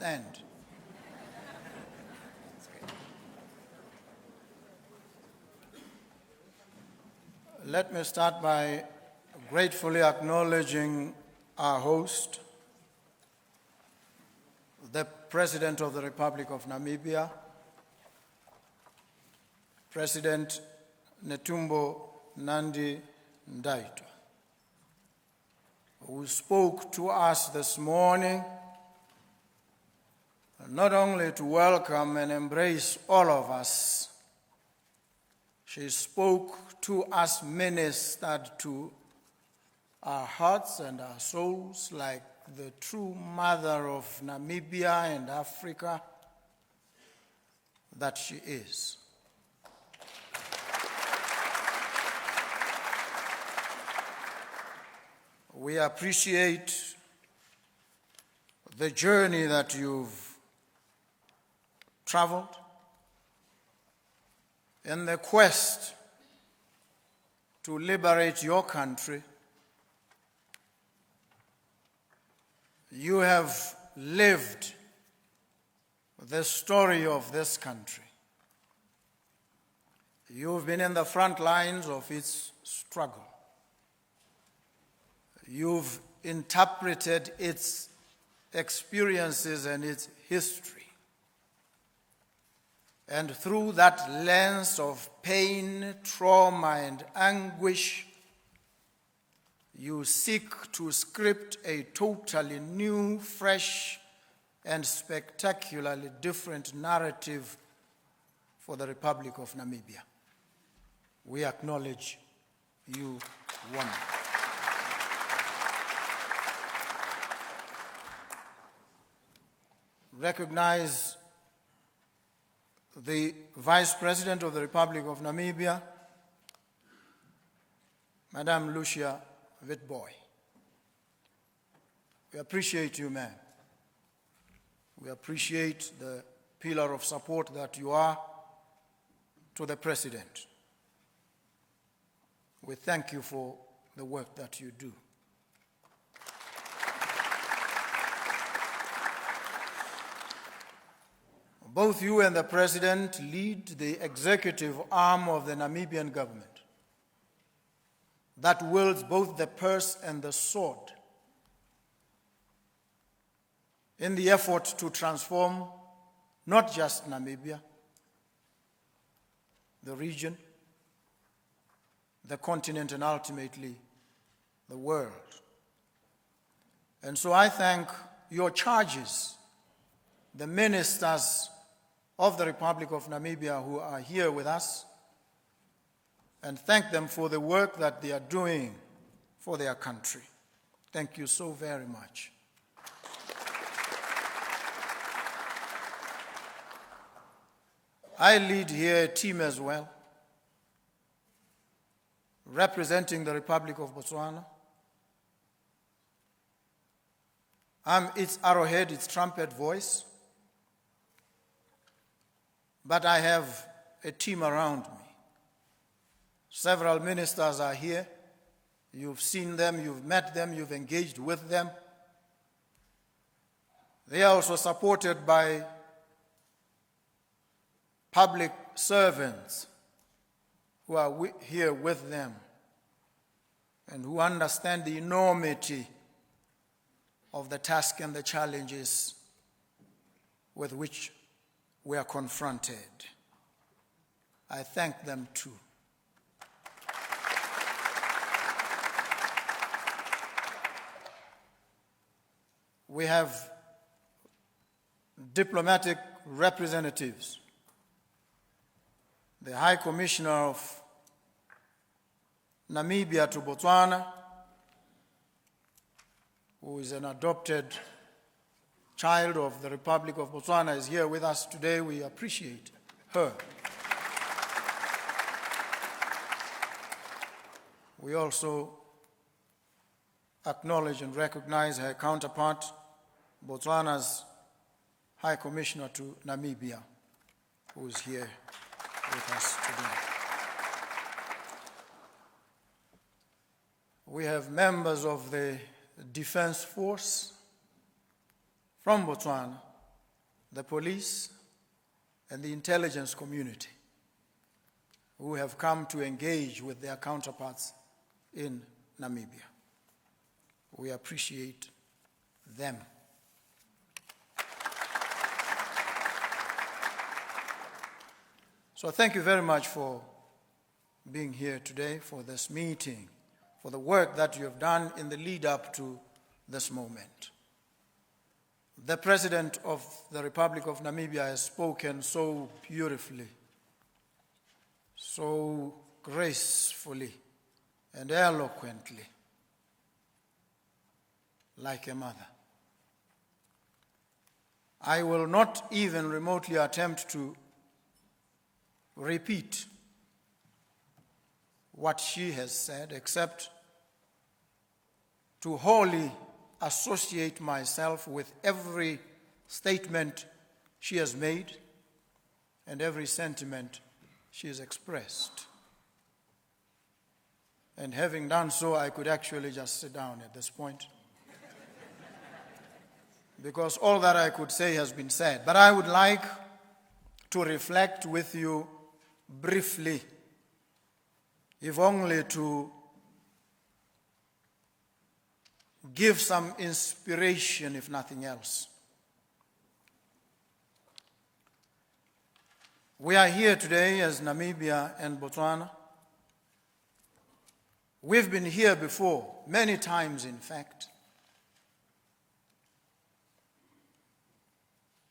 understand. Let me start by gratefully acknowledging our host, the President of the Republic of Namibia, President Netumbo Nandi Ndaitwah, who spoke to us this morning not only to welcome and embrace all of us. She spoke to us, ministered to our hearts and our souls like the true mother of Namibia and Africa that she is. We appreciate the journey that you've traveled in the quest to liberate your country. You have lived the story of this country. You've been in the front lines of its struggle. You've interpreted its experiences and its history. And through that lens of pain, trauma, and anguish, you seek to script a totally new, fresh, and spectacularly different narrative for the Republic of Namibia. We acknowledge you, woman. Recognize the Vice President of the Republic of Namibia, Madame Lucia Witbooi. We appreciate you, ma'am. We appreciate the pillar of support that you are to the President. We thank you for the work that you do. Both you and the President lead the executive arm of the Namibian government that wields both the purse and the sword in the effort to transform not just Namibia, the region, the continent, and ultimately the world. And so I thank your charges, the ministers of the Republic of Namibia who are here with us, and thank them for the work that they are doing for their country. Thank you so very much. I lead here a team as well, representing the Republic of Botswana. I'm its arrowhead, its trumpet voice. But I have a team around me. Several ministers are here. You've seen them, you've met them, you've engaged with them. They are also supported by public servants who are here with them and who understand the enormity of the task and the challenges with which we are confronted. I thank them too. We have diplomatic representatives. The High Commissioner of Namibia to Botswana, who is an adopted child of the Republic of Botswana, is here with us today. We appreciate her. We also acknowledge and recognize her counterpart, Botswana's High Commissioner to Namibia, who is here with us today. We have members of the Defense Force from Botswana the police, and the intelligence community who have come to engage with their counterparts in Namibia. We appreciate them. So thank you very much for being here today for this meeting, for the work that you have done in the lead up to this moment. The President of the Republic of Namibia has spoken so beautifully, so gracefully and eloquently, like a mother. I will not even remotely attempt to repeat what she has said, except to wholly associate myself with every statement she has made and every sentiment she has expressed. And having done so, I could actually just sit down at this point, because all that I could say has been said. But I would like to reflect with you briefly, if only to give some inspiration, if nothing else. We are here today as Namibia and Botswana. We've been here before, many times in fact.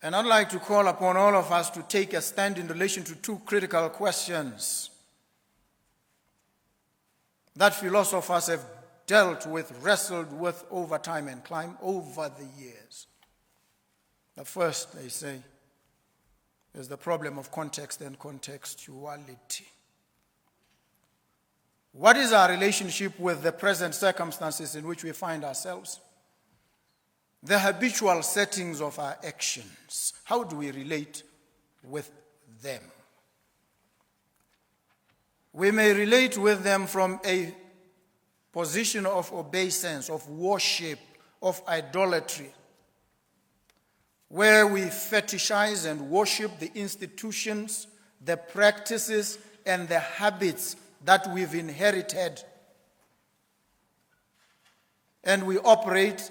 And I'd like to call upon all of us to take a stand in relation to two critical questions that philosophers have dealt with, wrestled with over time and climbed over the years. The first, they say, is the problem of context and contextuality. What is our relationship with the present circumstances in which we find ourselves? The habitual settings of our actions. How do we relate with them? We may relate with them from a position of obeisance, of worship, of idolatry, where we fetishize and worship the institutions, the practices, and the habits that we've inherited. And we operate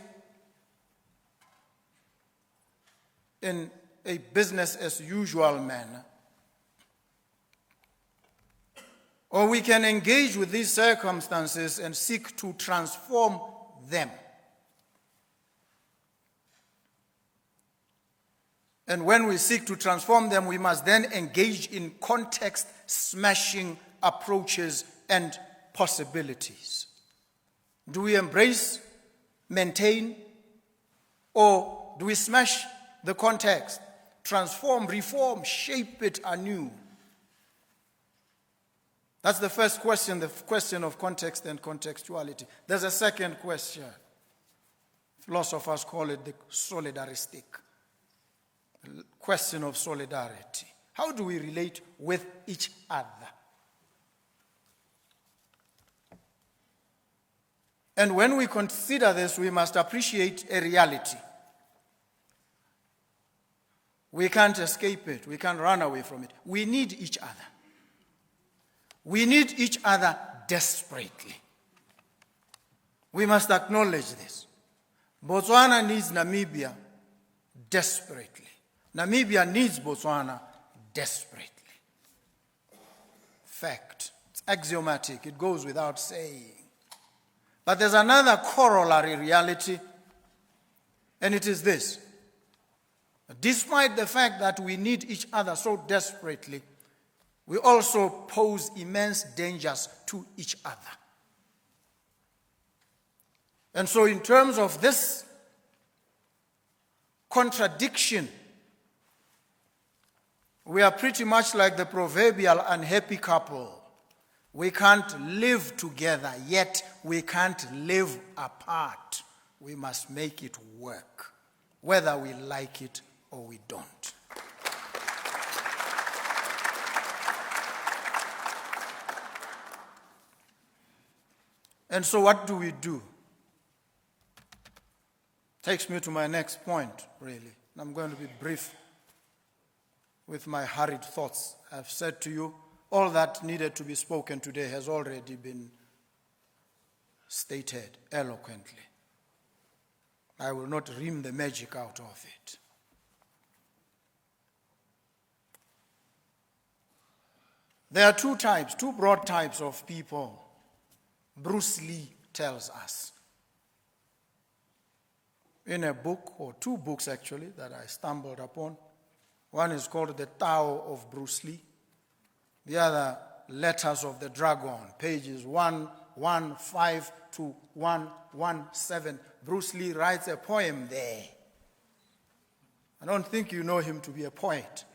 in a business as usual manner. Or we can engage with these circumstances and seek to transform them. And when we seek to transform them, we must then engage in context-smashing approaches and possibilities. Do we embrace, maintain, or do we smash the context, transform, reform, shape it anew? That's the first question, the question of context and contextuality. There's a second question. Philosophers call it the solidaristic question of solidarity. How do we relate with each other? And when we consider this, we must appreciate a reality. We can't escape it. We can't run away from it. We need each other. We need each other desperately. We must acknowledge this. Botswana needs Namibia desperately. Namibia needs Botswana desperately. Fact. It's axiomatic. It goes without saying. But there's another corollary reality, and it is this. Despite the fact that we need each other so desperately, we also pose immense dangers to each other. And so in terms of this contradiction, we are pretty much like the proverbial unhappy couple. We can't live together, yet we can't live apart. We must make it work, whether we like it or we don't. And so what do we do? Takes me to my next point, really. I'm going to be brief with my hurried thoughts. I've said to you, all that needed to be spoken today has already been stated eloquently. I will not ream the magic out of it. There are two broad types of people, Bruce Lee tells us. In a book, or two books actually, that I stumbled upon. One is called The Tao of Bruce Lee. The other, Letters of the Dragon, pages 115 to 117. Bruce Lee writes a poem there. I don't think you know him to be a poet.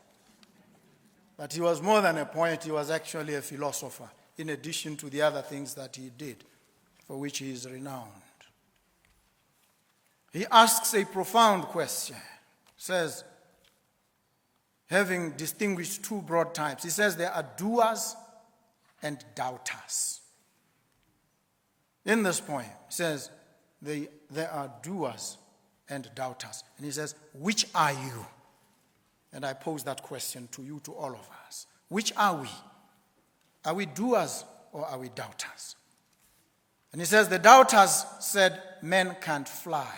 But he was more than a poet, he was actually a philosopher, in addition to the other things that he did, for which he is renowned. He asks a profound question. Says, having distinguished two broad types, he says there are doers and doubters. In this poem, he says there are doers and doubters. And he says, which are you? And I pose that question to you, to all of us. Which are we? Are we doers or are we doubters? And he says, the doubters said, men can't fly.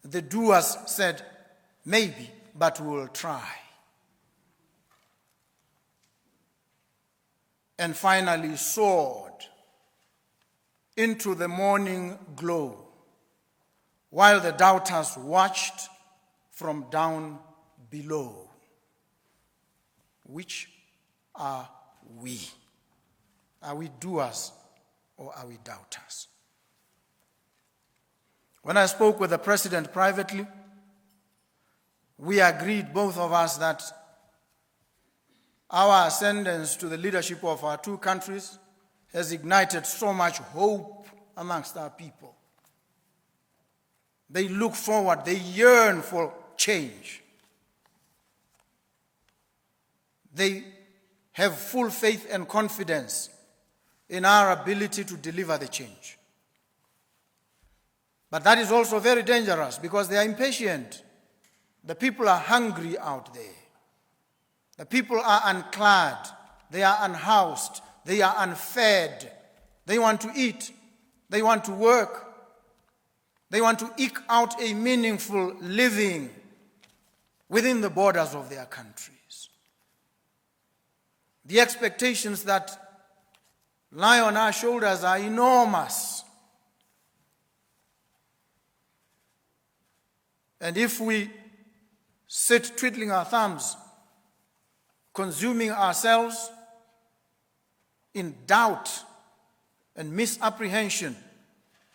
The doers said, maybe, but we'll try. And finally soared into the morning glow, while the doubters watched from down below. Which are we? Are we doers or are we doubters? When I spoke with the president privately, we agreed, both of us, that our ascendance to the leadership of our two countries has ignited so much hope amongst our people. They look forward, they yearn for change. They have full faith and confidence in our ability to deliver the change. But that is also very dangerous because they are impatient. The people are hungry out there. The people are unclad. They are unhoused. They are unfed. They want to eat. They want to work. They want to eke out a meaningful living within the borders of their countries. The expectations that lie on our shoulders are enormous. And if we sit twiddling our thumbs, consuming ourselves in doubt and misapprehension,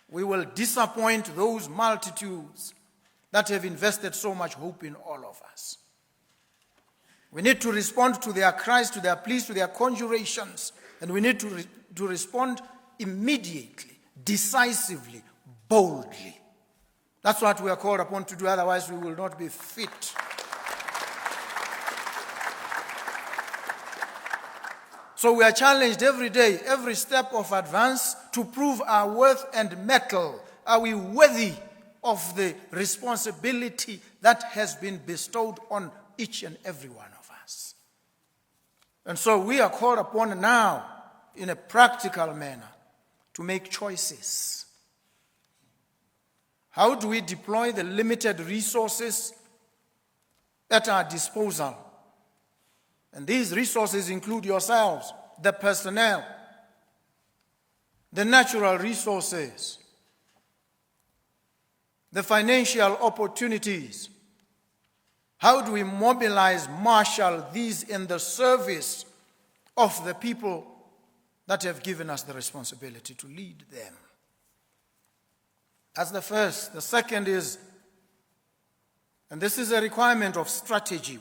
we will disappoint those multitudes that have invested so much hope in all of us. We need to respond to their cries, to their pleas, to their conjurations, and we need to respond immediately, decisively, boldly. That's what we are called upon to do, otherwise we will not be fit. So we are challenged every day, every step of advance, to prove our worth and mettle. Are we worthy of the responsibility that has been bestowed on each and every one of us? And so we are called upon now, in a practical manner, to make choices. How do we deploy the limited resources at our disposal? And these resources include yourselves, the personnel, the natural resources, the financial opportunities. How do we mobilize, marshal these in the service of the people that have given us the responsibility to lead them? That's the first. The second is, and this is a requirement of strategy.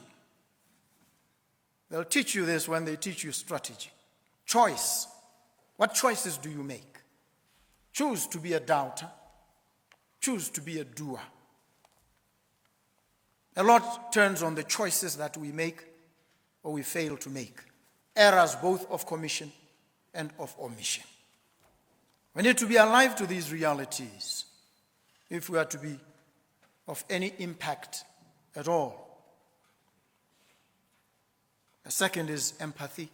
They'll teach you this when they teach you strategy. Choice. What choices do you make? Choose to be a doubter. Choose to be a doer. A lot turns on the choices that we make or we fail to make. Errors both of commission and of omission. We need to be alive to these realities if we are to be of any impact at all. The second is empathy.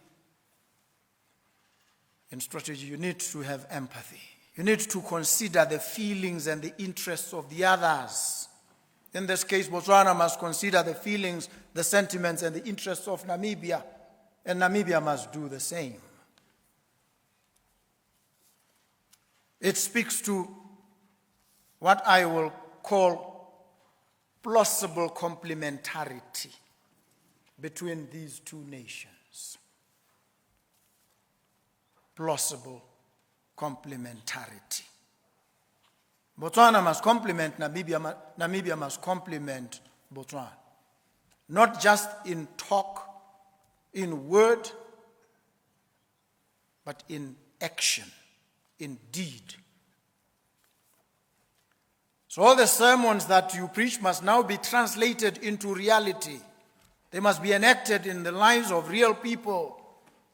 In strategy, you need to have empathy. You need to consider the feelings and the interests of the others. In this case, Botswana must consider the feelings, the sentiments, and the interests of Namibia, and Namibia must do the same. It speaks to what I will call plausible complementarity between these two nations. Plausible complementarity. Botswana must complement Namibia, Namibia must complement Botswana. Not just in talk, in word, but in action, in deed. So all the sermons that you preach must now be translated into reality. They must be enacted in the lives of real people,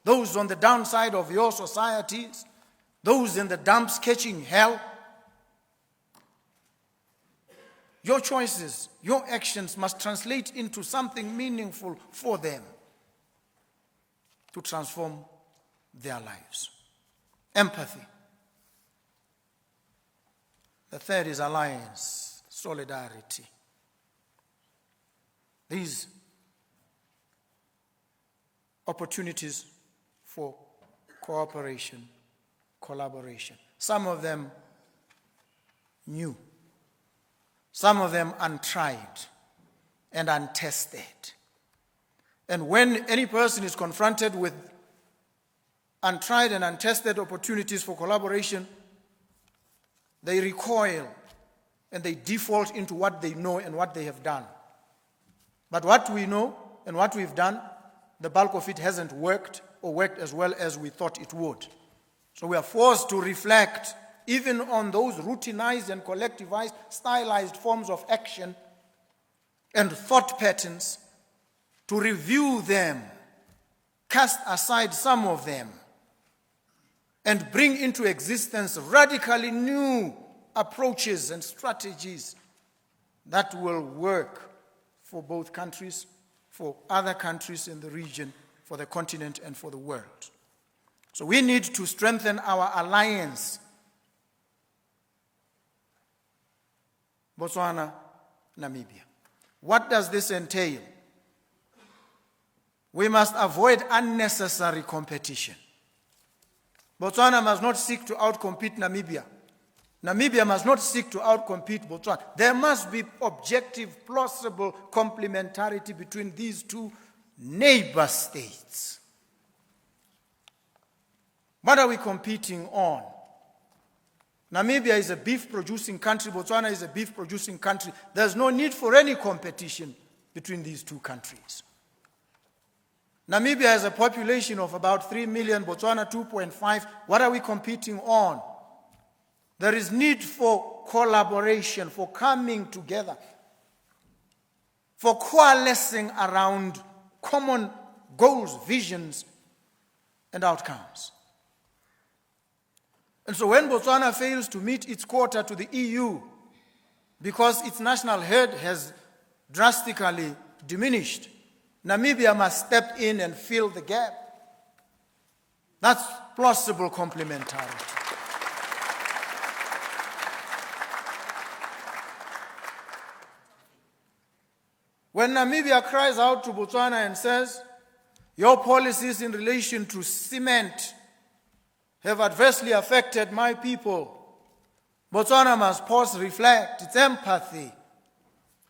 those on the downside of your societies, those in the dumps catching hell. Your choices, your actions must translate into something meaningful for them to transform their lives. Empathy. The third is alliance, solidarity. These opportunities for cooperation, collaboration. Some of them new. Some of them untried and untested. And when any person is confronted with untried and untested opportunities for collaboration, they recoil and they default into what they know and what they have done. But what we know and what we've done, the bulk of it hasn't worked or worked as well as we thought it would. So we are forced to reflect even on those routinized and collectivized, stylized forms of action and thought patterns, to review them, cast aside some of them, and bring into existence radically new approaches and strategies that will work for both countries, for other countries in the region, for the continent, and for the world. So we need to strengthen our alliance. Botswana, Namibia. What does this entail? We must avoid unnecessary competition. Botswana must not seek to outcompete Namibia. Namibia must not seek to outcompete Botswana. There must be objective, plausible complementarity between these two neighbor states. What are we competing on? Namibia is a beef-producing country. Botswana is a beef-producing country. There's no need for any competition between these two countries. Namibia has a population of about 3 million, Botswana 2.5. What are we competing on? There is need for collaboration, for coming together, for coalescing around common goals, visions, and outcomes. And so when Botswana fails to meet its quota to the EU because its national herd has drastically diminished, Namibia must step in and fill the gap. That's plausible complementarity. When Namibia cries out to Botswana and says, your policies in relation to cement have adversely affected my people, Botswana must pause, reflect, its empathy,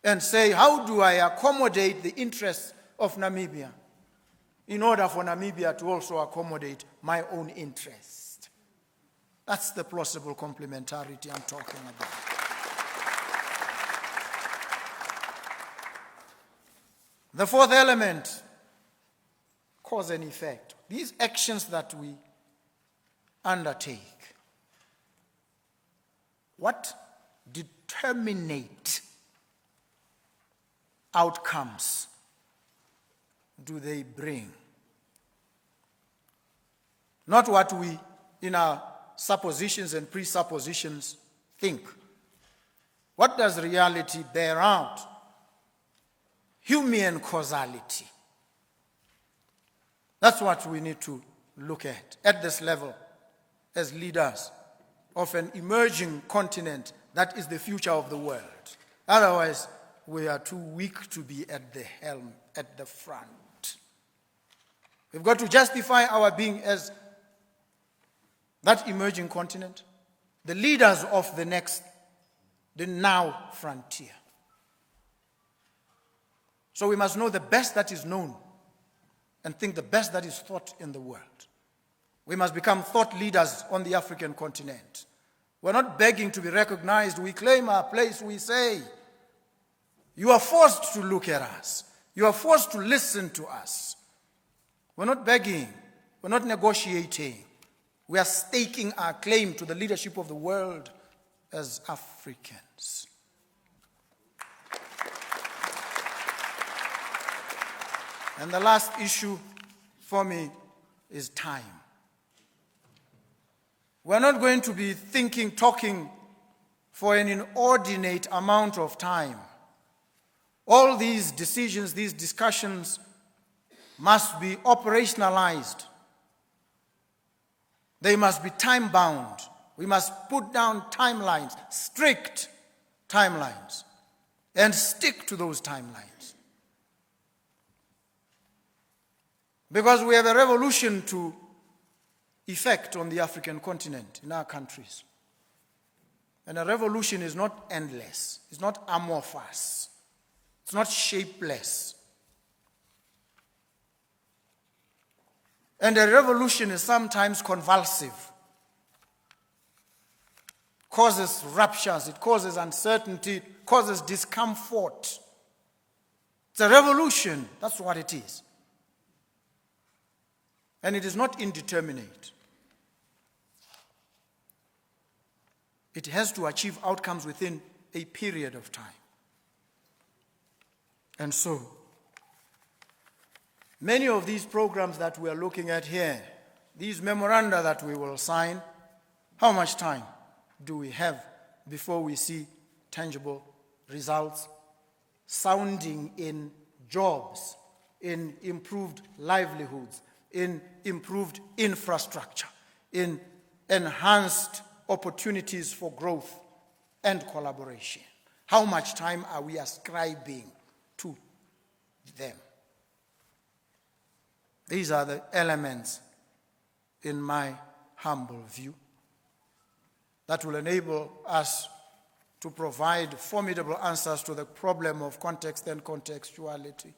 and say, how do I accommodate the interests of Namibia in order for Namibia to also accommodate my own interest? That's the plausible complementarity I'm talking about. The fourth element, cause and effect. These actions that we undertake, what determinate outcomes do they bring? Not what we, in our suppositions and presuppositions, think. What does reality bear out? Human causality. That's what we need to look at this level, as leaders of an emerging continent that is the future of the world. Otherwise, we are too weak to be at the helm, at the front. We've got to justify our being as that emerging continent, the leaders of the now frontier. So we must know the best that is known and think the best that is thought in the world. We must become thought leaders on the African continent. We're not begging to be recognized. We claim our place. We say, you are forced to look at us. You are forced to listen to us. We're not begging. We're not negotiating. We are staking our claim to the leadership of the world as Africans. And the last issue for me is time. We're not going to be talking for an inordinate amount of time. All these decisions, these discussions must be operationalized. They must be time-bound. We must put down timelines, strict timelines, and stick to those timelines. Because we have a revolution to effect on the African continent, in our countries. And a revolution is not endless. It's not amorphous. It's not shapeless. And a revolution is sometimes convulsive. Causes ruptures, it causes uncertainty, it causes discomfort. It's a revolution, that's what it is. And it is not indeterminate. It has to achieve outcomes within a period of time. And so, many of these programs that we are looking at here, these memoranda that we will sign, how much time do we have before we see tangible results sounding in jobs, in improved livelihoods, in improved infrastructure, in enhanced opportunities for growth and collaboration? How much time are we ascribing to them? These are the elements, in my humble view, that will enable us to provide formidable answers to the problem of context and contextuality,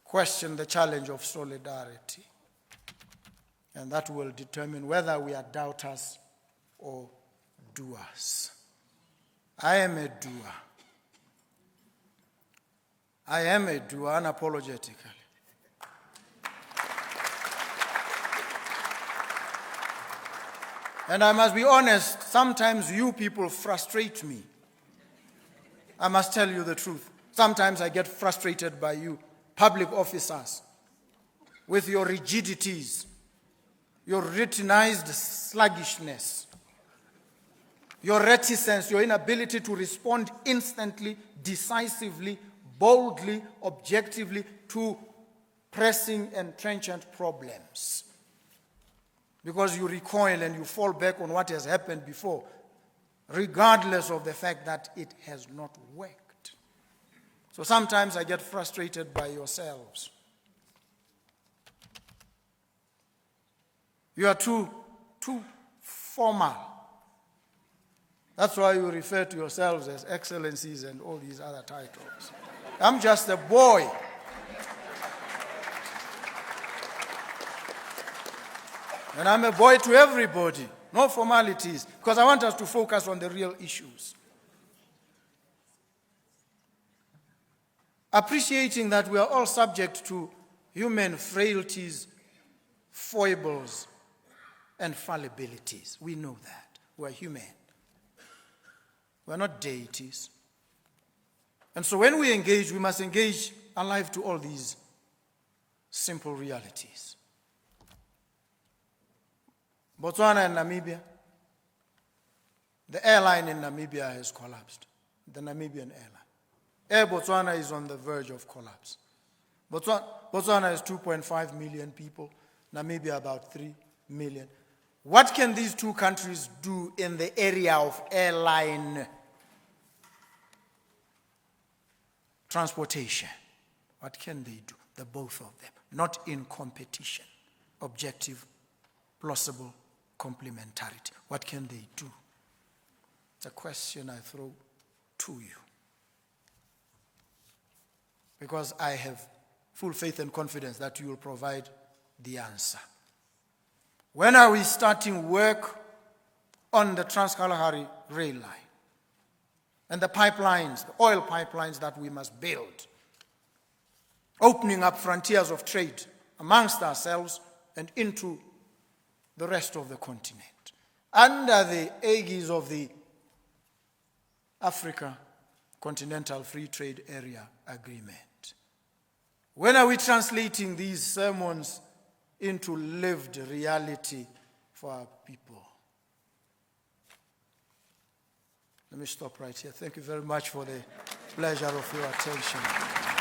question the challenge of solidarity, and that will determine whether we are doubters or doers. I am a doer. I am a doer unapologetically. And I must be honest, sometimes you people frustrate me. I must tell you the truth. Sometimes I get frustrated by you, public officers, with your rigidities, your routinized sluggishness, your reticence, your inability to respond instantly, decisively, boldly, objectively to pressing and trenchant problems. Because you recoil and you fall back on what has happened before, regardless of the fact that it has not worked. So sometimes I get frustrated by yourselves. You are too formal. That's why you refer to yourselves as excellencies and all these other titles. I'm just a boy. And I'm a boy to everybody. No formalities. Because I want us to focus on the real issues. Appreciating that we are all subject to human frailties, foibles, and fallibilities. We know that. We're human. We're not deities. And so when we engage, we must engage alive to all these simple realities. Botswana and Namibia. The airline in Namibia has collapsed. The Namibian airline. Air Botswana is on the verge of collapse. Botswana has 2.5 million people, Namibia about 3 million. What can these two countries do in the area of airline transportation? What can they do? The both of them, not in competition. Objective, plausible, complementarity. What can they do? It's a question I throw to you. Because I have full faith and confidence that you will provide the answer. When are we starting work on the Trans-Kalahari rail line and the pipelines, the oil pipelines that we must build, opening up frontiers of trade amongst ourselves and into the rest of the continent, under the aegis of the Africa Continental Free Trade Area Agreement? When are we translating these sermons into lived reality for our people? Let me stop right here. Thank you very much for the pleasure of your attention.